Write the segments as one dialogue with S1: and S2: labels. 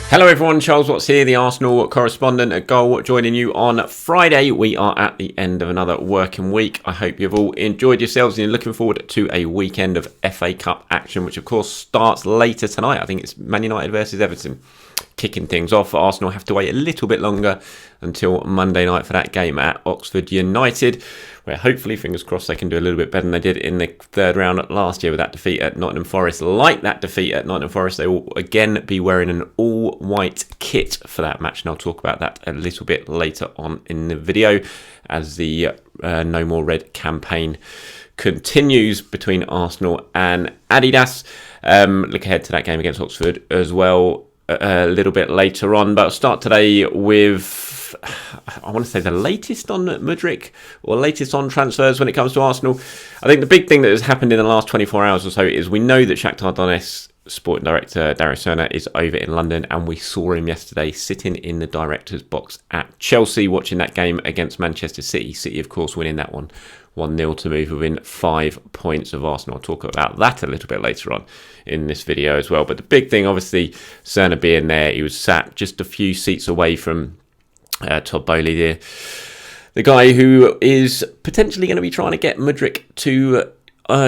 S1: Hello everyone, Charles Watts here, the Arsenal correspondent at Goal, joining you on Friday. We are at the end of another working week. I hope you've all enjoyed yourselves and you're looking forward to a weekend of FA Cup action, which of course starts later tonight. I think it's Man United versus Everton kicking things off. Arsenal have to wait a little bit longer until Monday night for that game at Oxford United, where hopefully, fingers crossed, they can do a little bit better than they did in the third round last year with that defeat at Nottingham Forest. Like that defeat at Nottingham Forest, they will again be wearing an all-white kit for that match, and I'll talk about that a little bit later on in the video as the No More Red campaign continues between Arsenal and Adidas. Look ahead to that game against Oxford as well a little bit later on, but I'll start today with, I want to say, the latest on Mudryk or latest on transfers when it comes to Arsenal. I think the big thing that has happened in the last 24 hours or so is we know that Shakhtar Donetsk sporting director Dario Serna is over in London, and we saw him yesterday sitting in the director's box at Chelsea watching that game against Manchester City. City, of course, winning that one 1-0 to move within 5 points of Arsenal. I'll talk about that a little bit later on in this video as well. But the big thing, obviously, Serna being there, he was sat just a few seats away from Todd Boehly, the guy who is potentially going to be trying to get Modric to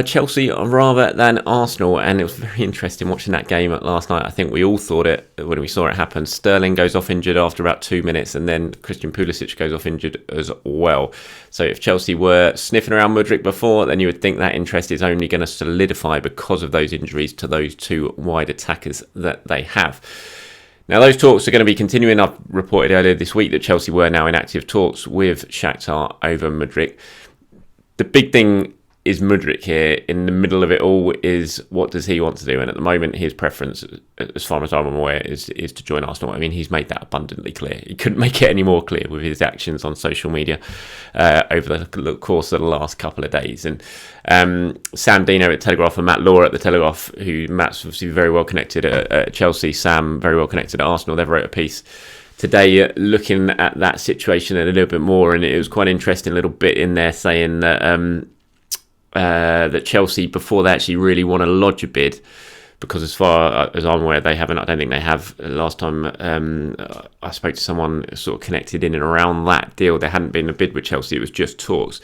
S1: Chelsea rather than Arsenal. And it was very interesting watching that game last night. I think we all thought it when we saw it happen. Sterling goes off injured after about 2 minutes, and then Christian Pulisic goes off injured as well. So if Chelsea were sniffing around Modric before, then you would think that interest is only going to solidify because of those injuries to those two wide attackers that they have. Now, those talks are going to be continuing. I've reported earlier this week that Chelsea were now in active talks with Shakhtar over Modric. The big thing is Modric here in the middle of it all is, what does he want to do? And at the moment, his preference, as far as I'm aware, is to join Arsenal. I mean, he's made that abundantly clear. He couldn't make it any more clear with his actions on social media over the course of the last couple of days. And Sam Dino at Telegraph and Matt Law at the Telegraph, who Matt's obviously very well connected at Chelsea, Sam very well connected at Arsenal, they've wrote a piece today looking at that situation a little bit more, and it was quite an interesting little bit in there saying that that Chelsea, before they actually really want to lodge a bid, because as far as I'm aware, they haven't. I don't think they have. Last time I spoke to someone sort of connected in and around that deal, there hadn't been a bid with Chelsea. It was just talks.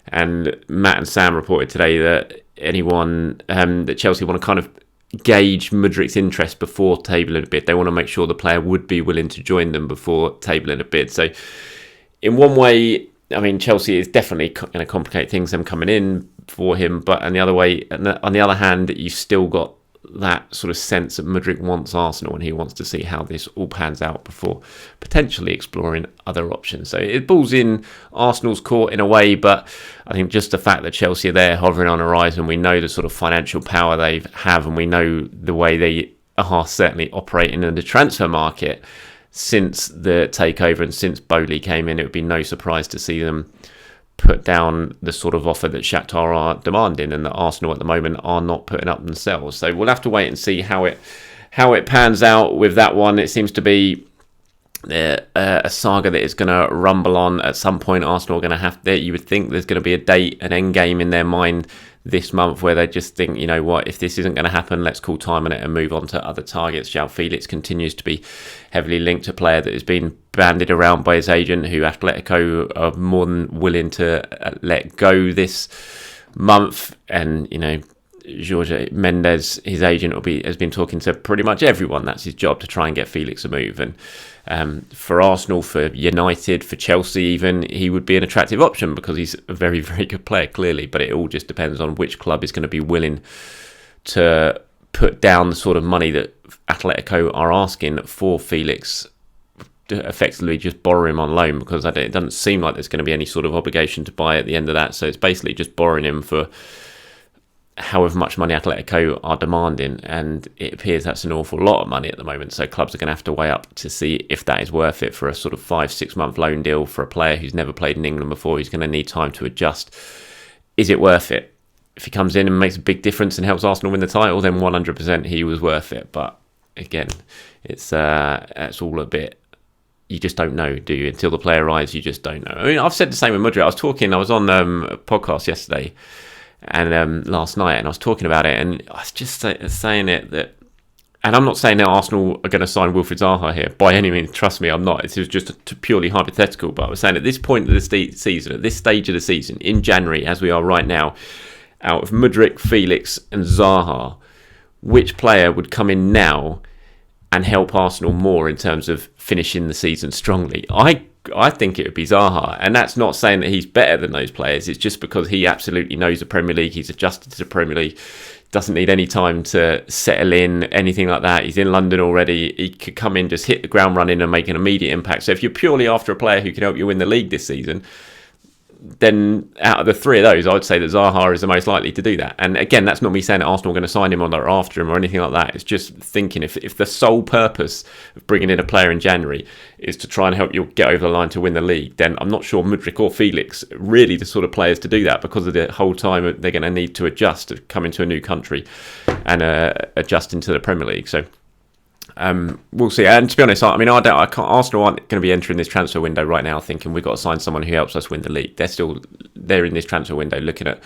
S1: And Matt and Sam reported today that that Chelsea want to kind of gauge Mudryk's interest before tabling a bid. They want to make sure the player would be willing to join them before tabling a bid. So in one way, I mean, Chelsea is definitely going to complicate things, them coming in for him. But on the other hand, you've still got that sort of sense that Mudryk wants Arsenal and he wants to see how this all pans out before potentially exploring other options. So it balls in Arsenal's court in a way, but I think just the fact that Chelsea are there hovering on the horizon, we know the sort of financial power they have, and we know the way they are certainly operating in the transfer market since the takeover and since Boehly came in. It would be no surprise to see them put down the sort of offer that Shakhtar are demanding and that Arsenal at the moment are not putting up themselves. So we'll have to wait and see how it pans out with that one. It seems to be a saga that is going to rumble on at some point. Arsenal are going to have to, you would think there's going to be a date, an end game in their mind this month where they just think, you know what, if this isn't going to happen, let's call time on it and move on to other targets. Joao Felix continues to be heavily linked to a player that has been bandied around by his agent, who Atletico are more than willing to let go this month. And, you know, Jorge Mendes, his agent, has been talking to pretty much everyone. That's his job, to try and get Felix a move. And for Arsenal, for United, for Chelsea even, he would be an attractive option because he's a very, very good player, clearly. But it all just depends on which club is going to be willing to put down the sort of money that Atletico are asking for Felix, to effectively just borrow him on loan, because it doesn't seem like there's going to be any sort of obligation to buy at the end of that. So it's basically just borrowing him for however much money Atletico are demanding, and it appears that's an awful lot of money at the moment. So clubs are going to have to weigh up to see if that is worth it for a sort of 5-6 month loan deal for a player who's never played in England before. He's going to need time to adjust. Is it worth it? If he comes in and makes a big difference and helps Arsenal win the title, then 100% he was worth it. But again, it's all a bit, you just don't know, do you? Until the player arrives, you just don't know. I mean, I've said the same with Modric. I was on a podcast yesterday and last night, and I was talking about it, and I was just saying it that And I'm not saying that Arsenal are going to sign Wilfried Zaha here by any means. Trust me, I'm not. It was just purely hypothetical. But I was saying at this point of the season, at this stage of the season, in January, as we are right now, out of Mudryk, Felix and Zaha, which player would come in now and help Arsenal more in terms of finishing the season strongly? I think it would be Zaha, and that's not saying that he's better than those players. It's just because he absolutely knows the Premier League. He's adjusted to the Premier League, doesn't need any time to settle in, anything like that. He's in London already. He could come in, just hit the ground running and make an immediate impact. So if you're purely after a player who can help you win the league this season, then out of the three of those, I would say that Zaha is the most likely to do that. And again, that's not me saying that Arsenal are going to sign him or they're after him or anything like that. It's just thinking if the sole purpose of bringing in a player in January is to try and help you get over the line to win the league, then I'm not sure Mudryk or Felix are really the sort of players to do that, because of the whole time they're going to need to adjust to come into a new country and adjust into the Premier League. So we'll see. And to be honest, Arsenal aren't going to be entering this transfer window right now thinking we've got to sign someone who helps us win the league. They're in this transfer window looking at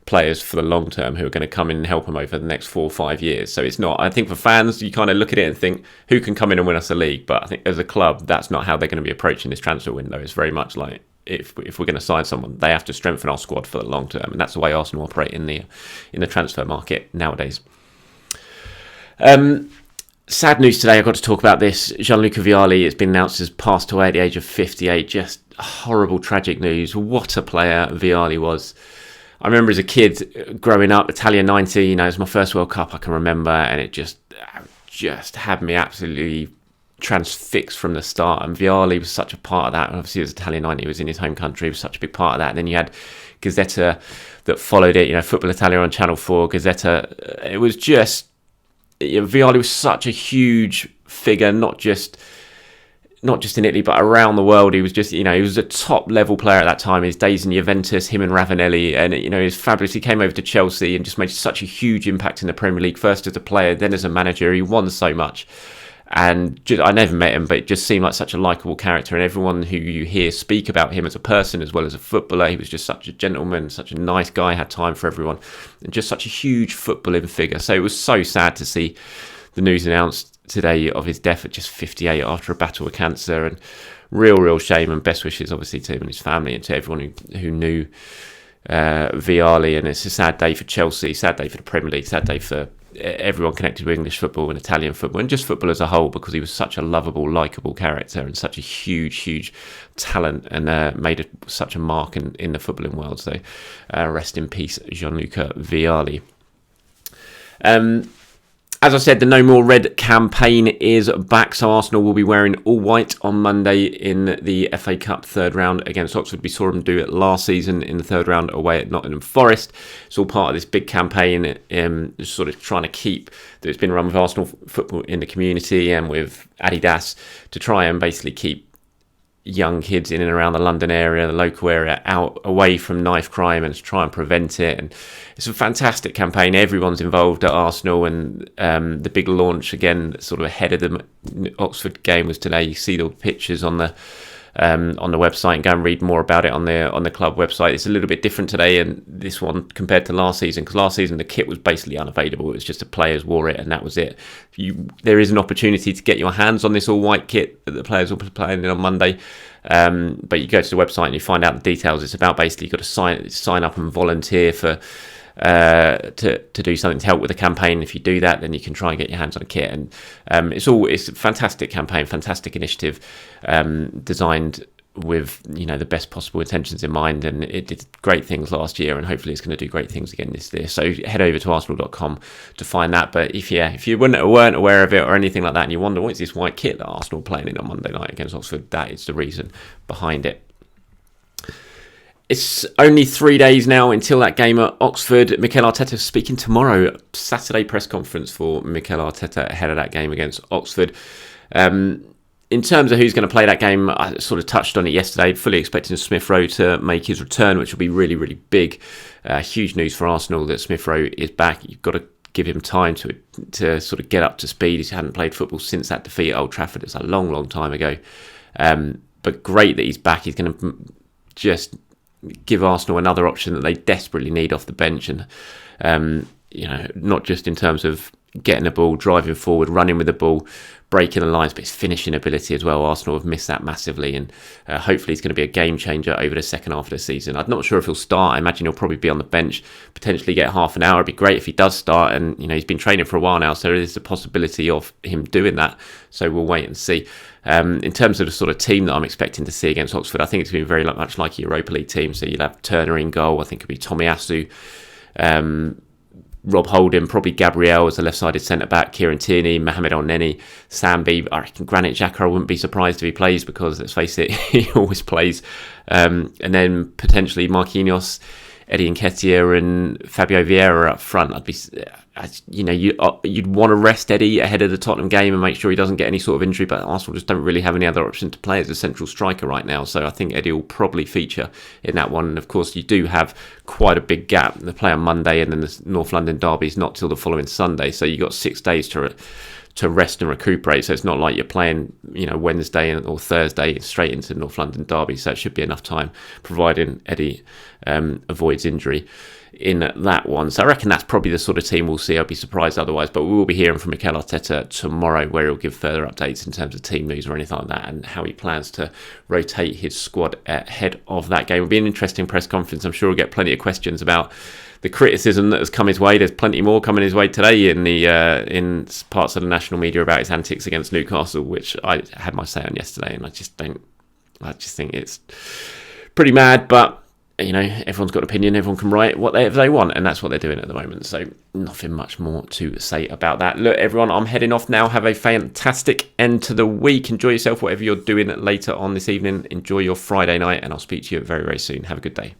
S1: players for the long term who are going to come in and help them over the next 4 or 5 years. So it's not, I think for fans, you kind of look at it and think, who can come in and win us a league? But I think as a club, that's not how they're going to be approaching this transfer window. It's very much like, if we're going to sign someone, they have to strengthen our squad for the long term, and that's the way Arsenal operate in the transfer market nowadays. Sad news today, I've got to talk about this. Gianluca Vialli has been announced as passed away at the age of 58. Just horrible, tragic news. What a player Vialli was. I remember as a kid growing up, Italia 90, it was my first World Cup I can remember, and it just had me absolutely transfixed from the start. And Vialli was such a part of that. And obviously, it was Italia 90, he was in his home country, he was such a big part of that. And then you had Gazzetta that followed it, Football Italia on Channel 4, Gazzetta. It was just, Vialli was such a huge figure, not just in Italy, but around the world. He was just, he was a top level player at that time. His days in Juventus, him and Ravanelli, and he was fabulous. He came over to Chelsea and just made such a huge impact in the Premier League, first as a player, then as a manager. He won so much. And I never met him, but it just seemed like such a likeable character. And everyone who you hear speak about him as a person as well as a footballer, he was just such a gentleman, such a nice guy, had time for everyone, and just such a huge footballing figure. So it was so sad to see the news announced today of his death at just 58 after a battle with cancer. And real shame, and best wishes obviously to him and his family and to everyone who knew Vialli. And it's a sad day for Chelsea, sad day for the Premier League, sad day for everyone connected with English football and Italian football and just football as a whole, because he was such a lovable, likeable character and such a huge talent, and made such a mark in the footballing world. So rest in peace, Gianluca Vialli. As I said, the No More Red campaign is back, so Arsenal will be wearing all white on Monday in the FA Cup third round against Oxford. We saw them do it last season in the third round away at Nottingham Forest. It's all part of this big campaign, sort of trying to keep that it's been run with Arsenal football in the community and with Adidas to try and basically keep young kids in and around the London area, the local area, out away from knife crime, and to try and prevent it. And it's a fantastic campaign. Everyone's involved at Arsenal, and the big launch again, sort of ahead of the Oxford game, was today. You see the pictures on the website, and go and read more about it on the club website. It's a little bit different today, and this one compared to last season, because last season the kit was basically unavailable. It was just the players wore it and that was it. There is an opportunity to get your hands on this all white kit that the players will be playing in on Monday, but you go to the website and you find out the details. It's about basically you've got to sign up and volunteer for to do something to help with the campaign. If you do that, then you can try and get your hands on a kit. And it's a fantastic campaign, fantastic initiative, designed with the best possible intentions in mind, and it did great things last year, and hopefully it's going to do great things again this year. So head over to arsenal.com to find that. But if you weren't aware of it or anything like that, and you wonder what is this white kit that Arsenal playing in on Monday night against Oxford, that is the reason behind it. It's only 3 days now until that game at Oxford. Mikel Arteta speaking tomorrow. Saturday press conference for Mikel Arteta ahead of that game against Oxford. In terms of who's going to play that game, I sort of touched on it yesterday. Fully expecting Smith Rowe to make his return, which will be really, really big. Huge news for Arsenal that Smith Rowe is back. You've got to give him time to sort of get up to speed. He hadn't played football since that defeat at Old Trafford. It's a long, long time ago. But great that he's back. He's going to just give Arsenal another option that they desperately need off the bench, and not just in terms of getting the ball, driving forward, running with the ball, breaking the lines, but his finishing ability as well. Arsenal have missed that massively, and hopefully he's going to be a game changer over the second half of the season. I'm not sure if he'll start. I imagine he'll probably be on the bench, potentially get half an hour. It'd be great if he does start, and he's been training for a while now, so there is a possibility of him doing that. So we'll wait and see. In terms of the sort of team that I'm expecting to see against Oxford, I think it's going to be very much like a Europa League team. So you'll have Turner in goal. I think it'll be Tomiyasu, Rob Holding, probably Gabriel as a left-sided centre-back, Kieran Tierney, Mohamed El-Neni, Sambi. I reckon Granit Xhaka, I wouldn't be surprised if he plays because, let's face it, he always plays. And then potentially Marquinhos, Eddie Nketiah and Fabio Vieira up front. You'd want to rest Eddie ahead of the Tottenham game and make sure he doesn't get any sort of injury, but Arsenal just don't really have any other option to play as a central striker right now, so I think Eddie will probably feature in that one. And of course you do have quite a big gap. They play on Monday and then the North London derby is not till the following Sunday, so you've got 6 days to rest and recuperate, so it's not like you're playing Wednesday or Thursday straight into the North London derby, so it should be enough time providing Eddie avoids injury in that one. So I reckon that's probably the sort of team we'll see. I'd be surprised otherwise, but we will be hearing from Mikel Arteta tomorrow, where he'll give further updates in terms of team news or anything like that, and how he plans to rotate his squad ahead of that game. It'll be an interesting press conference. I'm sure we'll get plenty of questions about the criticism that has come his way. There's plenty more coming his way today in parts of the national media about his antics against Newcastle, which I had my say on yesterday, and I just think it's pretty mad, but everyone's got an opinion, everyone can write whatever they want, and that's what they're doing at the moment, so nothing much more to say about that. Look, everyone, I'm heading off now. Have a fantastic end to the week. Enjoy yourself, whatever you're doing later on this evening. Enjoy your Friday night, and I'll speak to you very, very soon. Have a good day.